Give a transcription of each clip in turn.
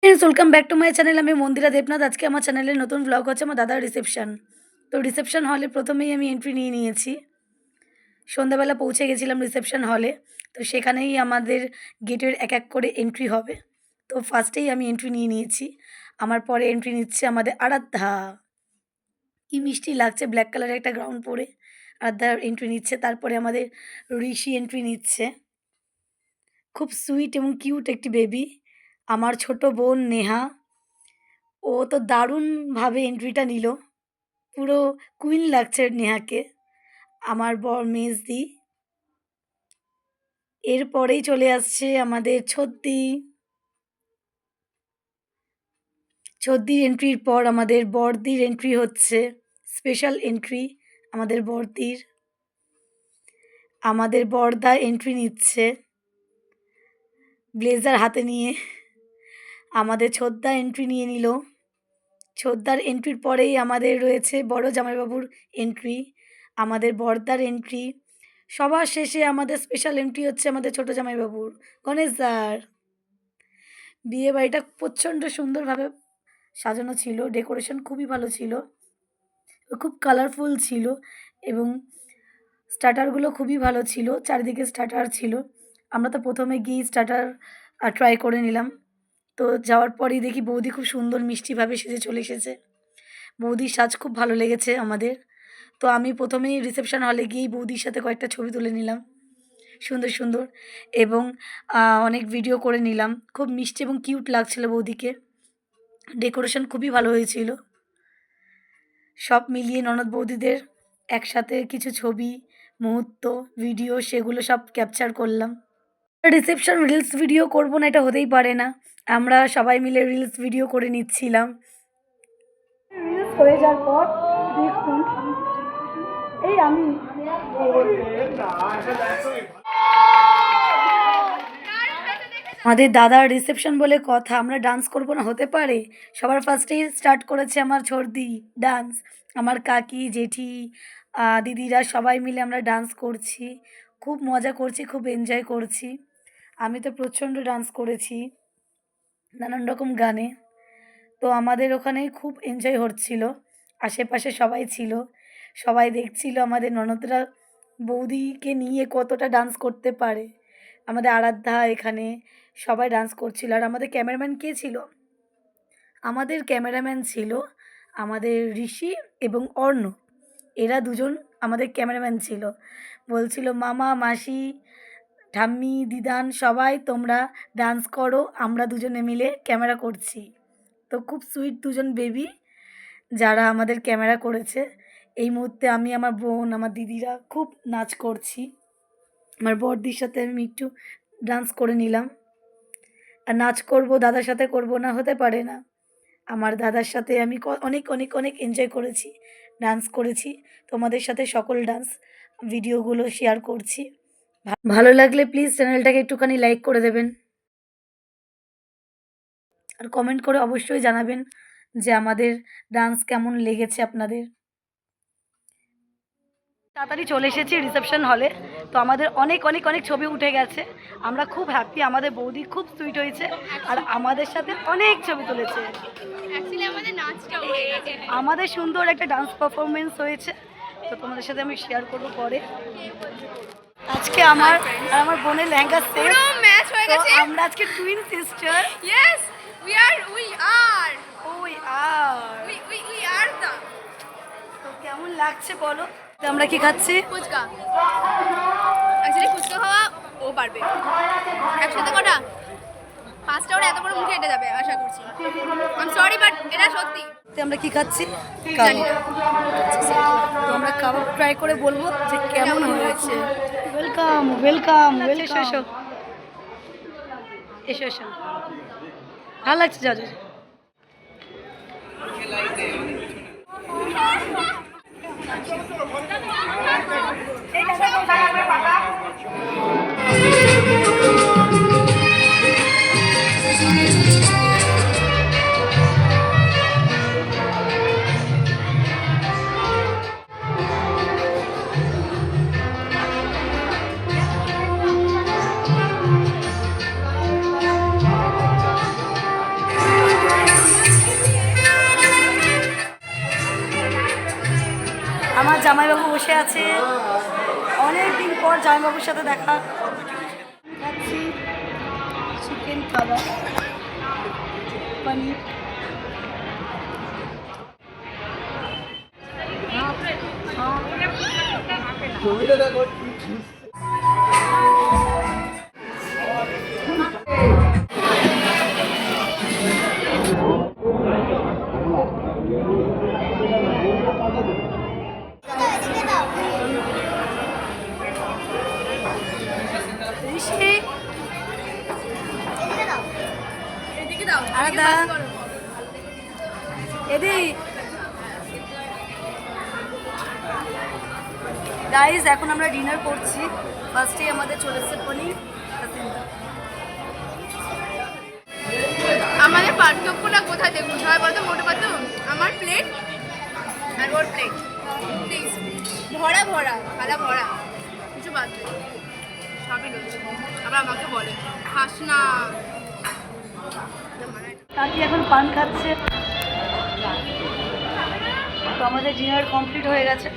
Friends, welcome back to my channel. আমি মন্দিরা দেবনাথ। আজকে আমার চ্যানেলে নতুন ব্লগ হচ্ছে আমার দাদার রিসেপশন। তো রিসেপশন হলে প্রথমেই আমি এন্ট্রি নিয়ে নিয়েছি। সন্ধ্যাবেলা পৌঁছে গেছিলাম রিসেপশন হলে। তো সেখানেই আমাদের গেটের এক এক করে এন্ট্রি হবে। তো ফার্স্টেই আমি এন্ট্রি নিয়ে নিয়েছি। আমার পরে এন্ট্রি নিচ্ছে আমাদের আরাধ্যা। কি মিষ্টি লাগছে ব্ল্যাক কালারের একটা গাউন পরে। আরাধ্যার এন্ট্রি নিচ্ছে। তারপরে আমাদের ঋষি এন্ট্রি নিচ্ছে। খুব সুইট এবং কিউট একটি বেবি। আমার ছোট বোন নেহা, ও তো দারুণভাবে এন্ট্রিটা নিল। পুরো কুইন লাগছে নেহাকে। আমার বর মেজদি। এরপরেই চলে আসছে আমাদের ছদ্দি। ছদ্দির এন্ট্রির পর আমাদের বড়দির এন্ট্রি হচ্ছে। স্পেশাল এন্ট্রি আমাদের বড়দির। আমাদের বড়দা এন্ট্রি নিচ্ছে ব্লেজার হাতে নিয়ে। আমাদের ছোদ্দা এন্ট্রি নিয়ে নিল। ছোদ্দার এন্ট্রির পরেই আমাদের রয়েছে বড় জামাইবাবুর এন্ট্রি, আমাদের বড়দার এন্ট্রি। সবার শেষে আমাদের স্পেশাল এন্ট্রি হচ্ছে আমাদের ছোট জামাইবাবুর, গণেশদার। বিয়েবাড়িটা প্রচণ্ড সুন্দরভাবে সাজানো ছিল। ডেকোরেশন খুবই ভালো ছিল, খুব কালারফুল ছিল এবং স্টার্টারগুলো খুবই ভালো ছিল। চারিদিকে স্টার্টার ছিল। আমরা তো প্রথমে গিয়েই স্টার্টার ট্রাই করে নিলাম। তো যাওয়ার পরেই দেখি বৌদি খুব সুন্দর মিষ্টিভাবে সেজে চলে এসেছে। বৌদির সাজ খুব ভালো লেগেছে আমাদের। তো আমি প্রথমেই রিসেপশন হলে গিয়েই বৌদির সাথে কয়েকটা ছবি তুলে নিলাম সুন্দর সুন্দর, এবং অনেক ভিডিও করে নিলাম। খুব মিষ্টি এবং কিউট লাগছিল বৌদিকে। ডেকোরেশন খুবই ভালো হয়েছিল। সব মিলিয়ে ননদ বৌদিদের একসাথে কিছু ছবি, মুহূর্ত, ভিডিও সেগুলো সব ক্যাপচার করলাম। রিসেপশন রিলস ভিডিও করব না এটা হতেই পারে না। আমরা সবাই মিলে রিলস ভিডিও করে নিচ্ছিলাম। রিলস হয়ে যাওয়ার পর দেখুন এই আমি আমাদের দাদার রিসেপশন বলে কথা, আমরা ডান্স করব না হতে পারে? সবার ফার্স্টেই স্টার্ট করেছে আমার ছর্দি ডান্স। আমার কাকি, জেঠি, দিদিরা সবাই মিলে আমরা ডান্স করছি। খুব মজা করছি, খুব এনজয় করছি। আমি তো প্রচণ্ড ডান্স করেছি নানান রকম গানে। তো আমাদের ওখানে খুব এনজয় হচ্ছিল। আশেপাশে সবাই ছিল, সবাই দেখছিল আমাদের ননদরা বৌদিকে নিয়ে কতটা ডান্স করতে পারে। আমাদের আরাধ্যা এখানে সবাই ডান্স করছিল। আর আমাদের ক্যামেরাম্যান কে ছিল? আমাদের ক্যামেরাম্যান ছিল আমাদের ঋষি এবং অর্ণব। এরা দুজন আমাদের ক্যামেরাম্যান ছিল। বলছিল মামা, মাসি, ঠাম্মি, দিদান সবাই তোমরা ডান্স করো, আমরা দুজনে মিলে ক্যামেরা করছি। তো খুব সুইট দুজন বেবি যারা আমাদের ক্যামেরা করেছে। এই মুহূর্তে আমি, আমার বোন, আমার দিদিরা খুব নাচ করছি। আমার বড়দির সাথে আমি একটু ডান্স করে নিলাম। আর নাচ করব দাদার সাথে করব না হতে পারে না। আমার দাদার সাথে আমি অনেক অনেক অনেক এনজয় করেছি, ডান্স করেছি। তোমাদের সাথে সকল ডান্স ভিডিওগুলো শেয়ার করছি। ভালো লাগলে প্লিজ চ্যানেলটাকে একটুখানি লাইক করে দেবেন আর কমেন্ট করে অবশ্যই জানাবেন যে আমাদের ডান্স কেমন লেগেছে আপনাদের। তাড়াতাড়ি চলে এসেছি রিসেপশন হলে। তো আমাদের অনেক অনেক অনেক ছবি উঠে গেছে। আমরা খুব হ্যাপি। আমাদের বৌদি খুব সুইট হয়েছে আর আমাদের সাথে অনেক ছবি তুলেছে। আমাদের সুন্দর একটা ডান্স পারফরমেন্স হয়েছে। তো তোমাদের সাথে আমি শেয়ার করবো পরে। আজকে আমার আর আমার বোনের লেহেঙ্গা সেট ম্যাচ হয়ে গেছে। আমরা আজকে twin sister. Yes, we are. We are the. তো কেমন লাগছে বলো? তো আমরা কি খাচ্ছি? ফুচকা। Actually ফুচকা খাওয়া ও পারবে। একসাথে কটা? পাঁচটা ওরা এত বড় মুখে হেঁটে যাবে আশা করছি। I'm sorry but এটা সত্যি। তো আমরা কি খাচ্ছি? জানি না। তো আমরা কাবাব ট্রাই করে বলবো যে কেমন হয়েছে। Welcome welcome welcome. এসো এসো এসো। ভালো লাগছে যাও যাও। আমার জামাইবাবু বসে আছে, অনেক দিন পর জামাইবাবুর সাথে দেখা। খাচ্ছি চিকেন কাবাব, পনির। ঋষি, এদিকে দাও আলাদা। এদিক গাইজ, এখন আমরা ডিনার করছি। ফার্স্টেই আমাদের চলে এসেছে পনির। আমাদের পার্থক্যটা কোথায় দেখুন সবাই বলতো মোটো পাতো আমার প্লেট আর ওর প্লেট প্লিজ ভরা ভরা থালা ভরা কিছু বাদ নেই সবই রয়েছে আবার আমাকে বলে খাস না কাকি এখন পান খাচ্ছে। তো আমাদের ডিনার কমপ্লিট হয়ে গেছে।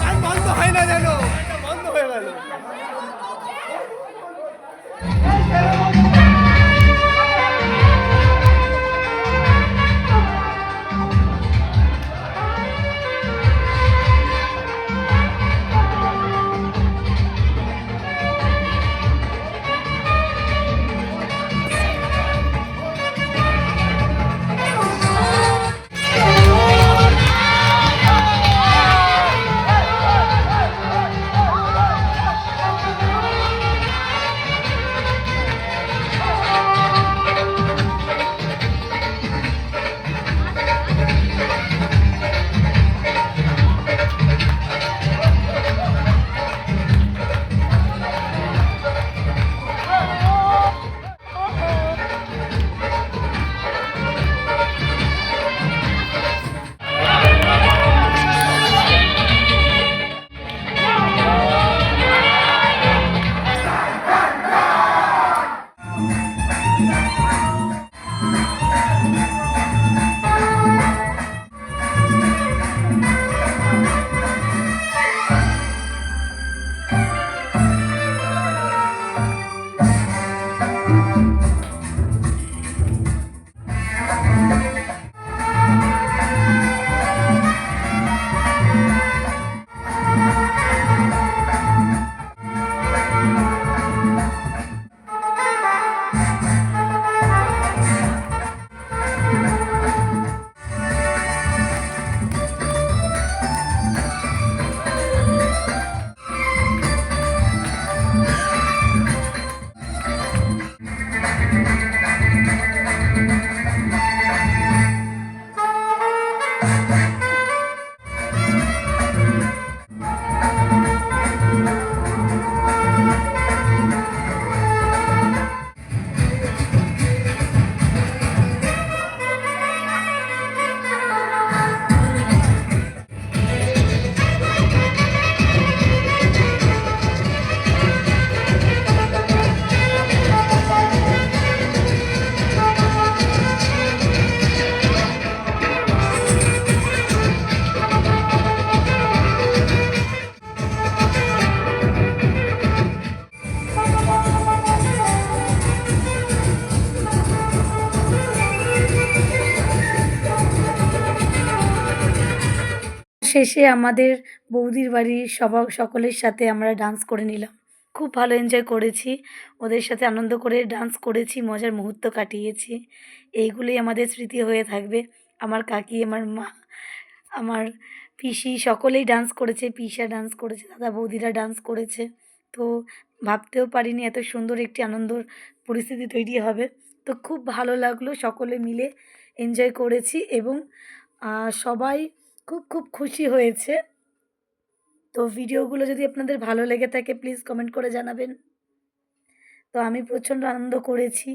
গান বন্ধ হয় না যেন, এটা বন্ধ হয়ে গেল। শেষে আমাদের বৌদির বাড়ির সকলের সাথে আমরা ডান্স করে নিলাম। খুব ভালো এনজয় করেছি। ওদের সাথে আনন্দ করে ডান্স করেছি, মজার মুহূর্ত কাটিয়েছি। এইগুলোই আমাদের স্মৃতি হয়ে থাকবে। আমার কাকি, আমার মা, আমার পিসি সকলেই ডান্স করেছে, পিসা ডান্স করেছে, দাদা বৌদিরা ডান্স করেছে। তো ভাবতেও পারিনি এত সুন্দর একটি আনন্দর পরিস্থিতি তৈরি হবে। তো খুব ভালো লাগলো, সকলে মিলে এনজয় করেছি এবং সবাই খুব খুব খুশি হয়েছে। তো ভিডিওগুলো যদি আপনাদের ভালো লেগে থাকে প্লিজ কমেন্ট করে জানাবেন। তো আমি প্রচণ্ড আনন্দ করেছি।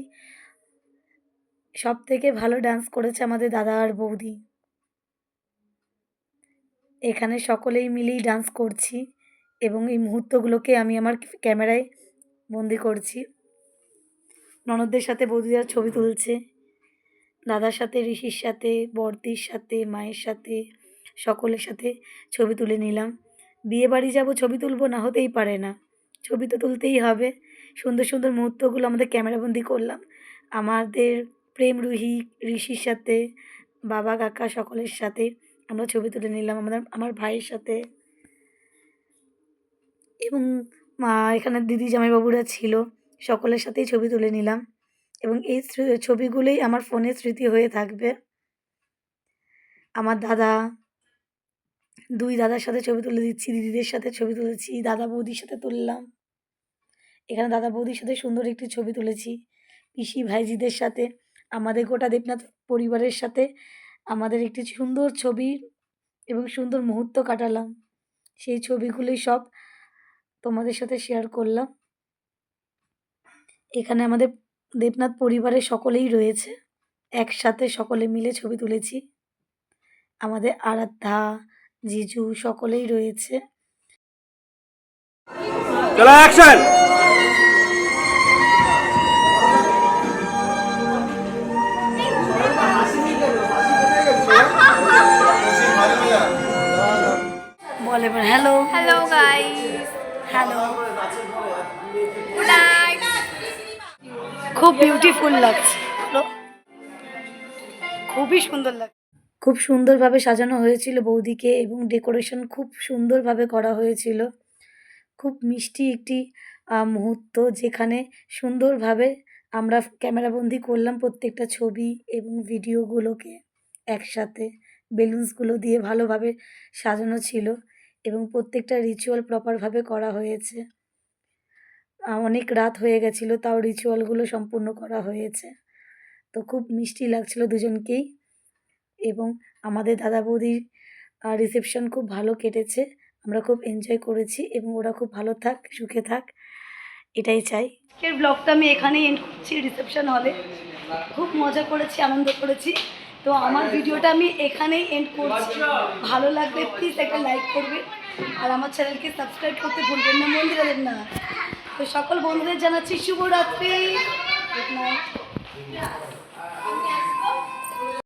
সবথেকে ভালো ডান্স করেছে আমাদের দাদা আর বৌদি। এখানে সকলেই মিলেই ডান্স করছি এবং এই মুহূর্তগুলোকে আমি আমার ক্যামেরায় বন্দি করছি। ননদদের সাথে বৌদিরা ছবি তুলছে, দাদার সাথে, ঋষির সাথে, বড়দির সাথে, মায়ের সাথে, সকলের সাথে ছবি তুলে নিলাম। বিয়েবাড়ি যাব, ছবি তুলবো না? হতেই পারে না, ছবি তো তুলতেই হবে। সুন্দর সুন্দর মুহূর্তগুলো আমাদের ক্যামেরাবন্দি করলাম। আমাদের প্রেম রুহি, ঋষির সাথে, বাবা কাকা সকলের সাথে আমরা ছবি তুলে নিলাম, আমার ভাইয়ের সাথে এবং এখানে দিদি জামাইবাবুরা ছিল, সকলের সাথেই ছবি তুলে নিলাম এবং এই ছবিগুলোই আমার ফোনে স্মৃতি হয়ে থাকবে। আমার দাদা, দুই দাদার সাথে ছবি তুলে দিচ্ছি, দিদিদের সাথে ছবি তুলেছি, দাদা বৌদির সাথে তুললাম। এখানে দাদা বৌদির সাথে সুন্দর একটি ছবি তুলেছি, পিসি ভাইঝিদের সাথে, আমাদের গোটা দেবনাথ পরিবারের সাথে আমাদের একটি সুন্দর ছবি এবং সুন্দর মুহূর্ত কাটালাম। সেই ছবিগুলোই সব তোমাদের সাথে শেয়ার করলাম। এখানে আমাদের দেবনাথ পরিবারের সকলেই রয়েছে, একসাথে সকলে মিলে ছবি তুলেছি। আমাদের আরাধ্যা, জিজু সকলেই রয়েছে। চলো অ্যাকশন। বলে এবার hello. Hello guys, hello. Good night. খুব বিউটিফুল লাগছে, বলো? খুবই সুন্দর লাগছে। খুব সুন্দরভাবে সাজানো হয়েছিল বৌদিকে এবং ডেকোরেশন খুব সুন্দরভাবে করা হয়েছিল। খুব মিষ্টি একটি মুহূর্ত, যেখানে সুন্দরভাবে আমরা ক্যামেরাবন্দি করলাম প্রত্যেকটা ছবি এবং ভিডিওগুলোকে একসাথে। বেলুনসগুলো দিয়ে ভালোভাবে সাজানো ছিল এবং প্রত্যেকটা রিচুয়াল প্রপারভাবে করা হয়েছে। অনেক রাত হয়ে গেছিলো, তাও রিচুয়ালগুলো সম্পূর্ণ করা হয়েছে। তো খুব মিষ্টি লাগছিল দুজনকেই এবং আমাদের দাদা বৌদির রিসেপশন খুব ভালো কেটেছে। আমরা খুব এনজয় করেছি এবং ওরা খুব ভালো থাক, সুখে থাক, এটাই চাই। আজকের ব্লগটা আমি এখানেই এন্ড করছি রিসেপশন হলে। খুব মজা করেছি, আনন্দ করেছি। তো আমার ভিডিওটা আমি এখানেই এন্ড করছি। ভালো লাগলে প্লিজ একটা লাইক করবে আর আমার চ্যানেলকে সাবস্ক্রাইব করতে ভুলবেন না, মন্দিরের না। তো সকল বন্ধুদের জানাচ্ছি শুভরাত্রি, গুড নাইট।